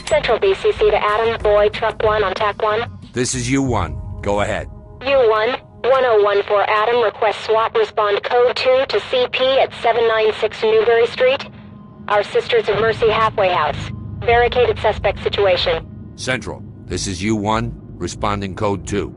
Central BCC to Adam, Boy, Truck 1 on TAC 1. This is U1. Go ahead. U1, 1014 Adam, request SWAT respond code 2 to CP at 796 Newbury Street. Our Sisters of Mercy halfway house. Barricaded suspect situation. Central, this is U1, responding code 2.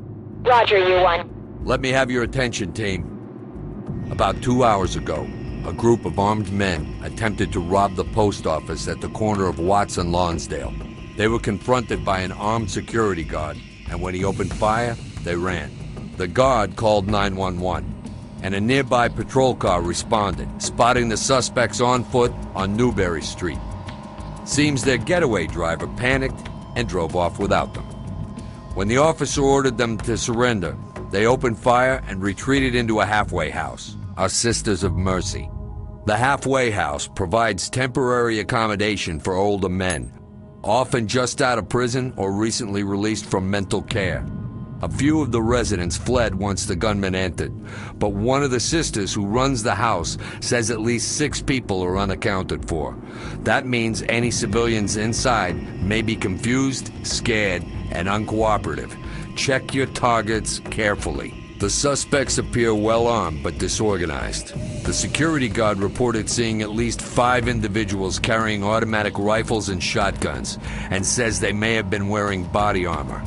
Roger, U1. Let me have your attention, team. About 2 hours ago, a group of armed men attempted to rob the post office at the corner of Watts and Lonsdale. They were confronted by an armed security guard, and when he opened fire, they ran. The guard called 911, and a nearby patrol car responded, spotting the suspects on foot on Newbury Street. Seems their getaway driver panicked and drove off without them. When the officer ordered them to surrender, they opened fire and retreated into a halfway house, our Sisters of Mercy. The halfway house provides temporary accommodation for older men, often just out of prison or recently released from mental care. A few of the residents fled once the gunmen entered, but one of the sisters who runs the house says at least 6 people are unaccounted for. That means any civilians inside may be confused, scared, and uncooperative. Check your targets carefully. The suspects appear well armed but disorganized. The security guard reported seeing at least 5 individuals carrying automatic rifles and shotguns, and says they may have been wearing body armor.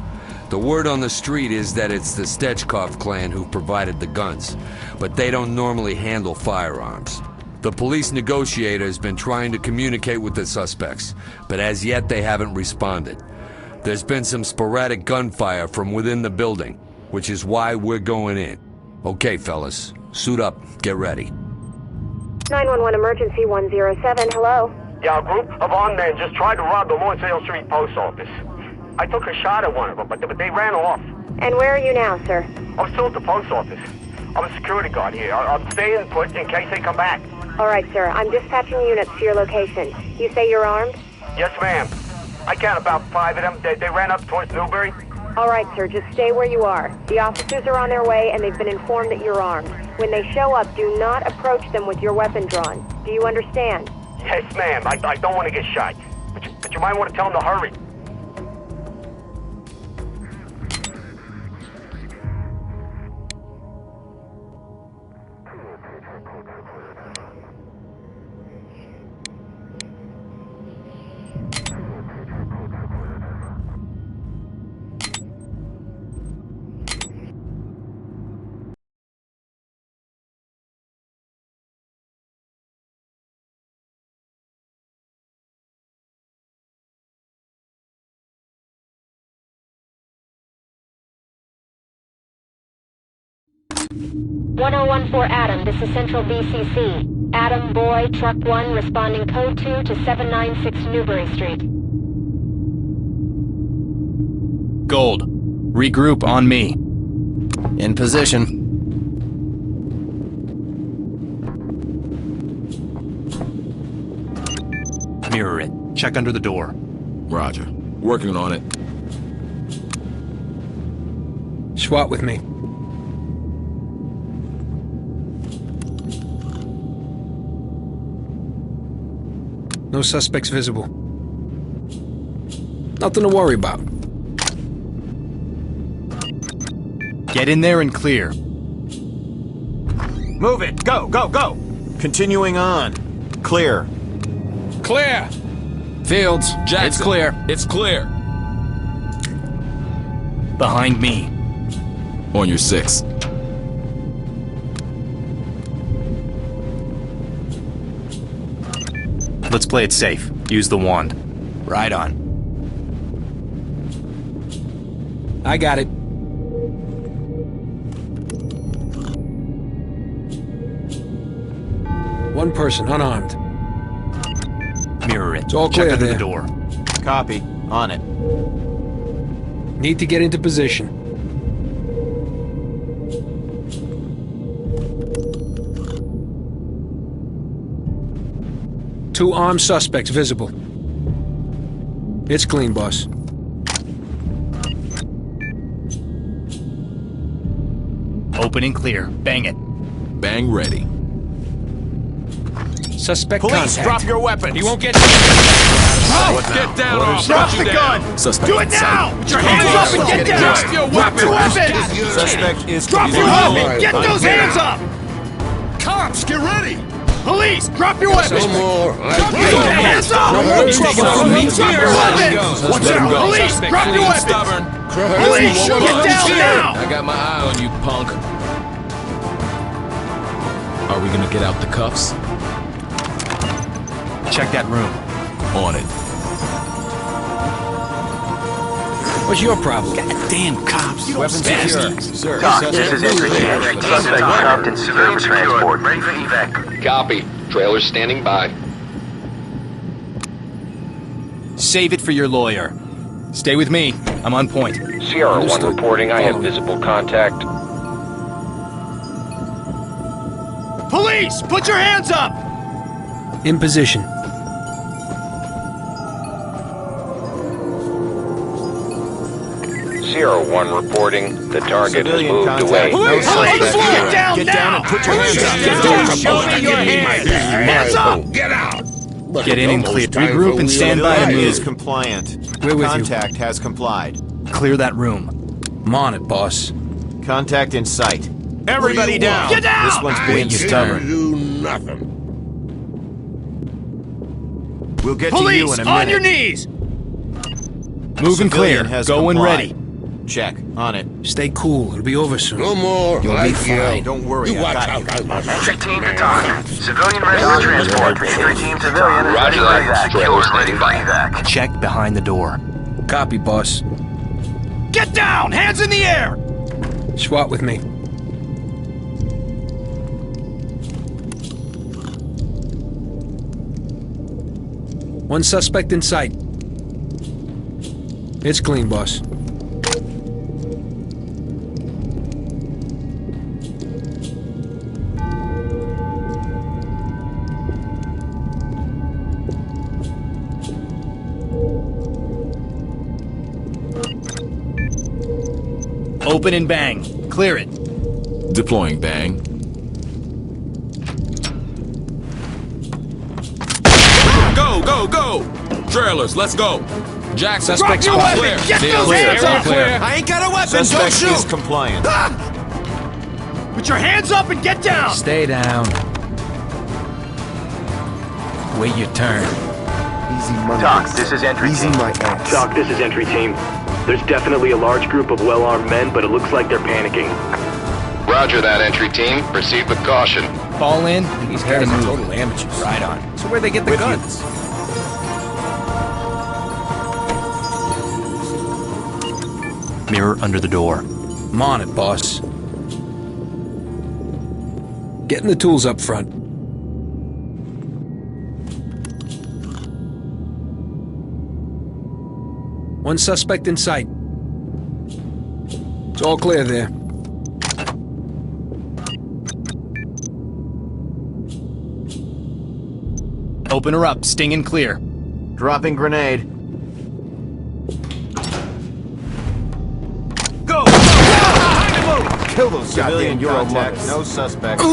The word on the street is that it's the Stechkov clan who provided the guns, but they don't normally handle firearms. The police negotiator has been trying to communicate with the suspects, but as yet they haven't responded. There's been some sporadic gunfire from within the building, which is why we're going in. Okay, fellas, suit up, get ready. 911 emergency 107, hello? Yeah, a group of armed men just tried to rob the Lonsdale Street post office. I took a shot at one of them, but they ran off. And where are you now, sir? I'm still at the post office. I'm a security guard here. I'm staying put in case they come back. All right, sir. I'm dispatching units to your location. You say you're armed? Yes, ma'am. I count about 5 of them. They ran up towards Newbury. All right, sir. Just stay where you are. The officers are on their way, and they've been informed that you're armed. When they show up, do not approach them with your weapon drawn. Do you understand? Yes, ma'am. I don't want to get shot. But you might want to tell them to hurry. .1014 Adam, this is Central BCC. Adam, Boy, Truck 1, responding code 2 to 796 Newbury Street. Gold. Regroup on me. In position. Mirror it. Check under the door. Roger. Working on it. SWAT with me. No suspects visible. Nothing to worry about. Get in there and clear. Move it! Go, go, go! Continuing on. Clear. Clear! Fields, Jackson, it's clear. It's clear. Behind me. On your 6. Let's play it safe. Use the wand. Right on. I got it. One person, unarmed. Mirror it. It's all Check clear under there. the door. Copy. On it. Need to get into position. Two armed suspects visible. It's clean, boss. Open and clear. Bang it. Bang ready. Suspect Police, contact. drop your weapons. He won't get... Get down off. Drop the gun. Suspect Do it in sight. now. Put your hands up and get down. Drop your Drop your weapons. weapons. Suspect is... Drop your weapon! Get those hands up! Cops, get ready. Police, drop your weapons! more. Drop your hands up! Drop your weapons! Watch out. Police, drop your weapons! Stubborn. Police, get down now! I got my eye on you, punk. Are we gonna get out the cuffs? Check that room. On it. What's your problem? Damn cops. Weapons secure. Sir. This is entry team. Suspect trapped in civilian transport. Ready for evac. Copy. Trailer's standing by. Save it for your lawyer. Stay with me. I'm on point. Sierra 1 reporting. I have visible contact. Police, put your hands up! In position. Sierra 1 reporting. The target has Civilian moved contact. away. Police, suspect. get down Get now! down and put your hands up. Show me your hands! Hands up! Get out. Get in and clear. Regroup and stand by to Civilian is move. compliant. We're with you. Contact has complied. Clear that room. I'm on it, boss. Contact in sight. Everybody down. Get down! This one's being stubborn. Do nothing. We'll get to you Police, in a on your minute. knees! Moving clear. Civilian has Go when complied. ready. Check. On it. Stay cool. It'll be over soon. No more. You'll be fine. Don't worry. You I watch got out. you. I'm a Team to target. Civilian ready for transport. Entry team civilian is ready Roger for that. evac. Trailer's Ready standing for by. evac. Check behind the door. Copy, boss. Get down! Hands in the air! SWAT with me. One suspect in sight. It's clean, boss. Open and bang. Clear it. Deploying bang. Go, go, go! Trailers, let's go. Jackson, Suspect's Drop your spot weapon! clear. Get those Clear. hands up! I ain't got a weapon. Suspect don't shoot. Is compliant. Put your hands up and get down! Stay down. Wait your turn. Doc, this is entry team. Doc, this is entry team. There's definitely a large group of well-armed men, but it looks like they're panicking. Roger that, entry team. Proceed with caution. Fall in. These Prepare to guys are move. total amateurs. Right on. So where'd they get the With you. guns? Mirror under the door. I'm on it, boss. Getting the tools up front. One suspect in sight. It's all clear there. Open her up. Sting and clear. Dropping grenade. Go! Kill those civilian contacts. No suspect. Get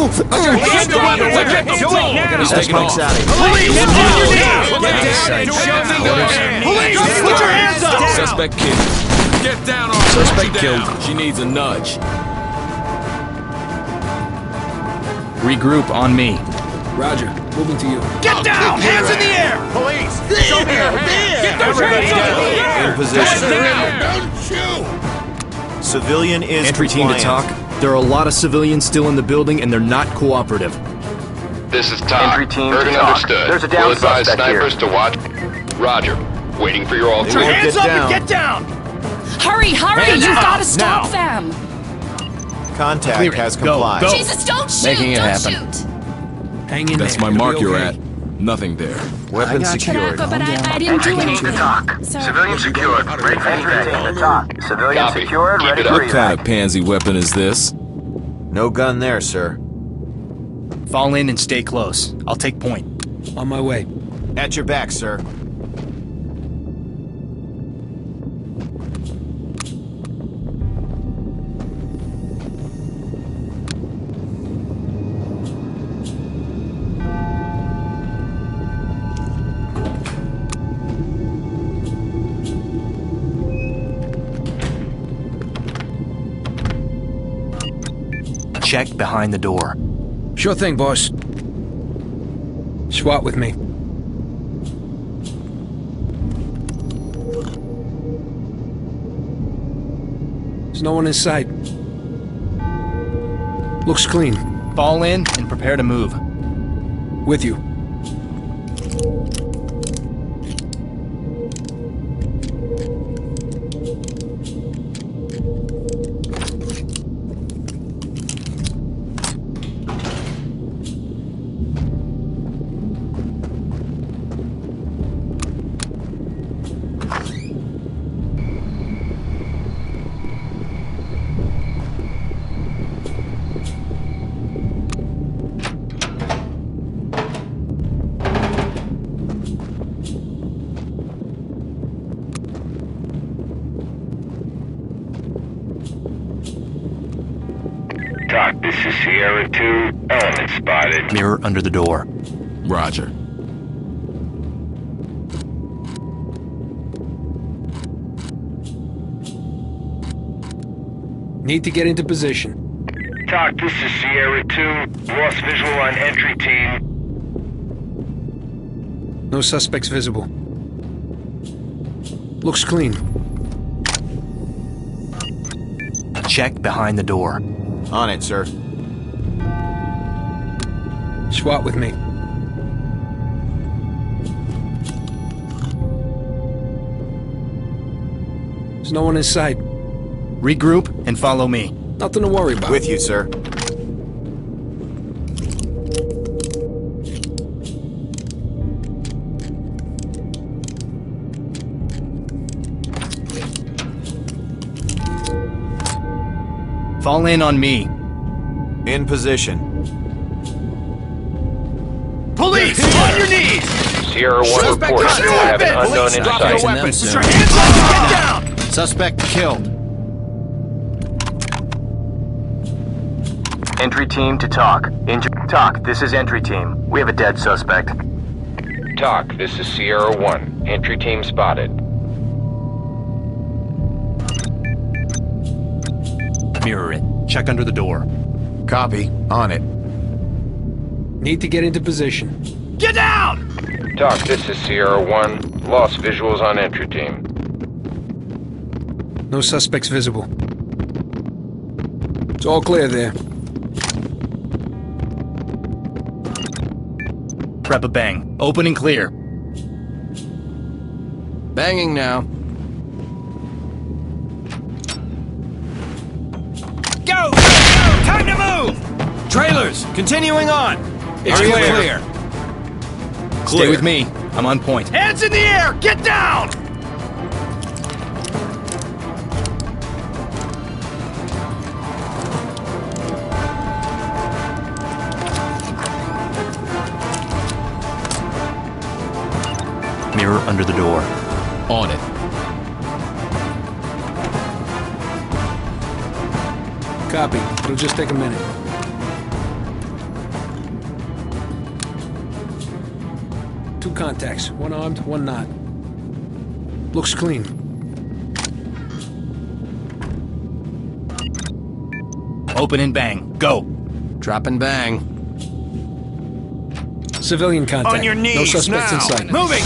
the weapons! Do it now! Suspects out of here. Police, Get on your down. knees! Get down and show me your hands. Police, put your hands up! Suspect killed. Get down on her. Suspect She down. killed. She needs a nudge. Regroup on me. Roger. Moving to you. Get down! Hands in the air! Police, show me your hands. Get those Everybody hands up! down. In position. Don't shoot. Civilian is Entry team to compliant. talk. There are a lot of civilians still in the building and they're not cooperative. This is Todd. Entry team Heard to and talk. understood. There's a down We'll advise suspect snipers here. to watch. Roger. Waiting for your all They Put your won't hands get up down. and get down! Hurry, hurry! Hands You've up, got to stop now. them! Contact Clear it. has Go, complied. go. Jesus, don't shoot! Making it don't happen. shoot! Hang in That's there. my It'll mark be you're okay. at. Nothing there. Weapon But secured. I didn't do Entry team to anything. talk. So, Civilian secured. Ready for entry team to talk. Civilian Copy. secured. Keep Ready it for up. What kind evac. of pansy weapon is this? No gun there, sir. Fall in and stay close. I'll take point. On my way. At your back, sir. Check behind the door. Sure thing, boss. SWAT with me. There's no one in sight. Looks clean. Fall in and prepare to move. With you. Doc, this is Sierra 2. Element spotted. Mirror under the door. Roger. Need to get into position. Doc, this is Sierra 2. Lost visual on entry team. No suspects visible. Looks clean. Check behind the door. On it, sir. SWAT with me. There's no one in sight. Regroup and follow me. Nothing to worry about. With you, sir. Fall in on me. In position. Police! On your knees! Sierra 1 reports you have an unknown in Drop your sight. weapons! Put your hands up and get down! Suspect killed. Entry team to TOC. TOC, this is entry team. We have a dead suspect. TOC, this is Sierra 1. Entry team spotted. Mirror it. Check under the door. Copy. On it. Need to get into position. Get down! TOC, this is Sierra 1. Lost visuals on entry team. No suspects visible. It's all clear there. Prep a bang. Open and clear. Banging now. Go! Time to move! Trailers, continuing on. It's clear. Stay with me. I'm on point. Hands in the air! Get down! Mirror under the door. On it. Copy. It'll just take a minute. Two contacts. One armed, one not. Looks clean. Open and bang. Go. Drop and bang. Civilian contact. On your knees no suspects now. in sight. Moving!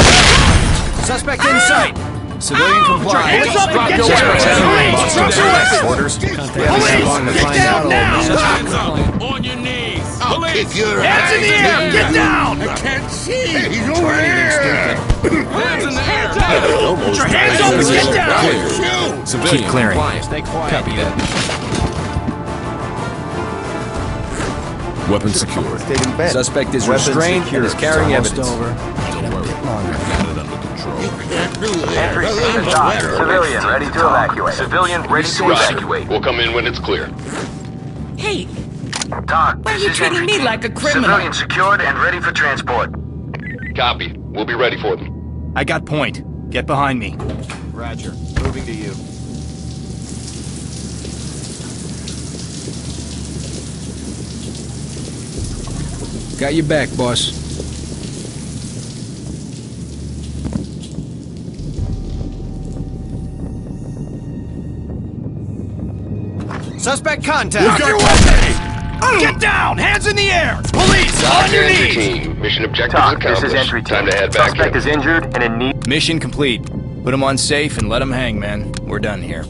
Suspect in sight. Civilian compliant. Hands up and Drop get your down! weapons. Police! Drop your weapons! Orders. Contact. Police! Going to Get find down out now! Hands up! On your knees! Police! Hands in the air! Get down! Can't see! He's over there! Hands in the air! Put your hands up and get down! Civilian Keep clearing. compliant. Stay quiet. Copy that. Weapon secured. Stayed in bed. Suspect is Weapons restrained secured. and is carrying It's evidence. almost over. Don't worry. Got it under control. Entry team to TOC. Civilian ready to evacuate. Civilian ready to evacuate. We'll come in when it's clear. Hey, TOC, why are this you is treating entry me team. like a criminal? Civilian secured and ready for transport. Copy. We'll be ready for them. I got point. Get behind me. Roger. Moving to you. Got your back, boss. Suspect contact. Drop your weapons! Get down! Hands in the air! Police, Talk on to your entry knees! team. Mission objectives Talk, accomplished. this is entry team. Time to head back Suspect in. is injured and in need. Mission complete. Put him on safe and let him hang, man. We're done here.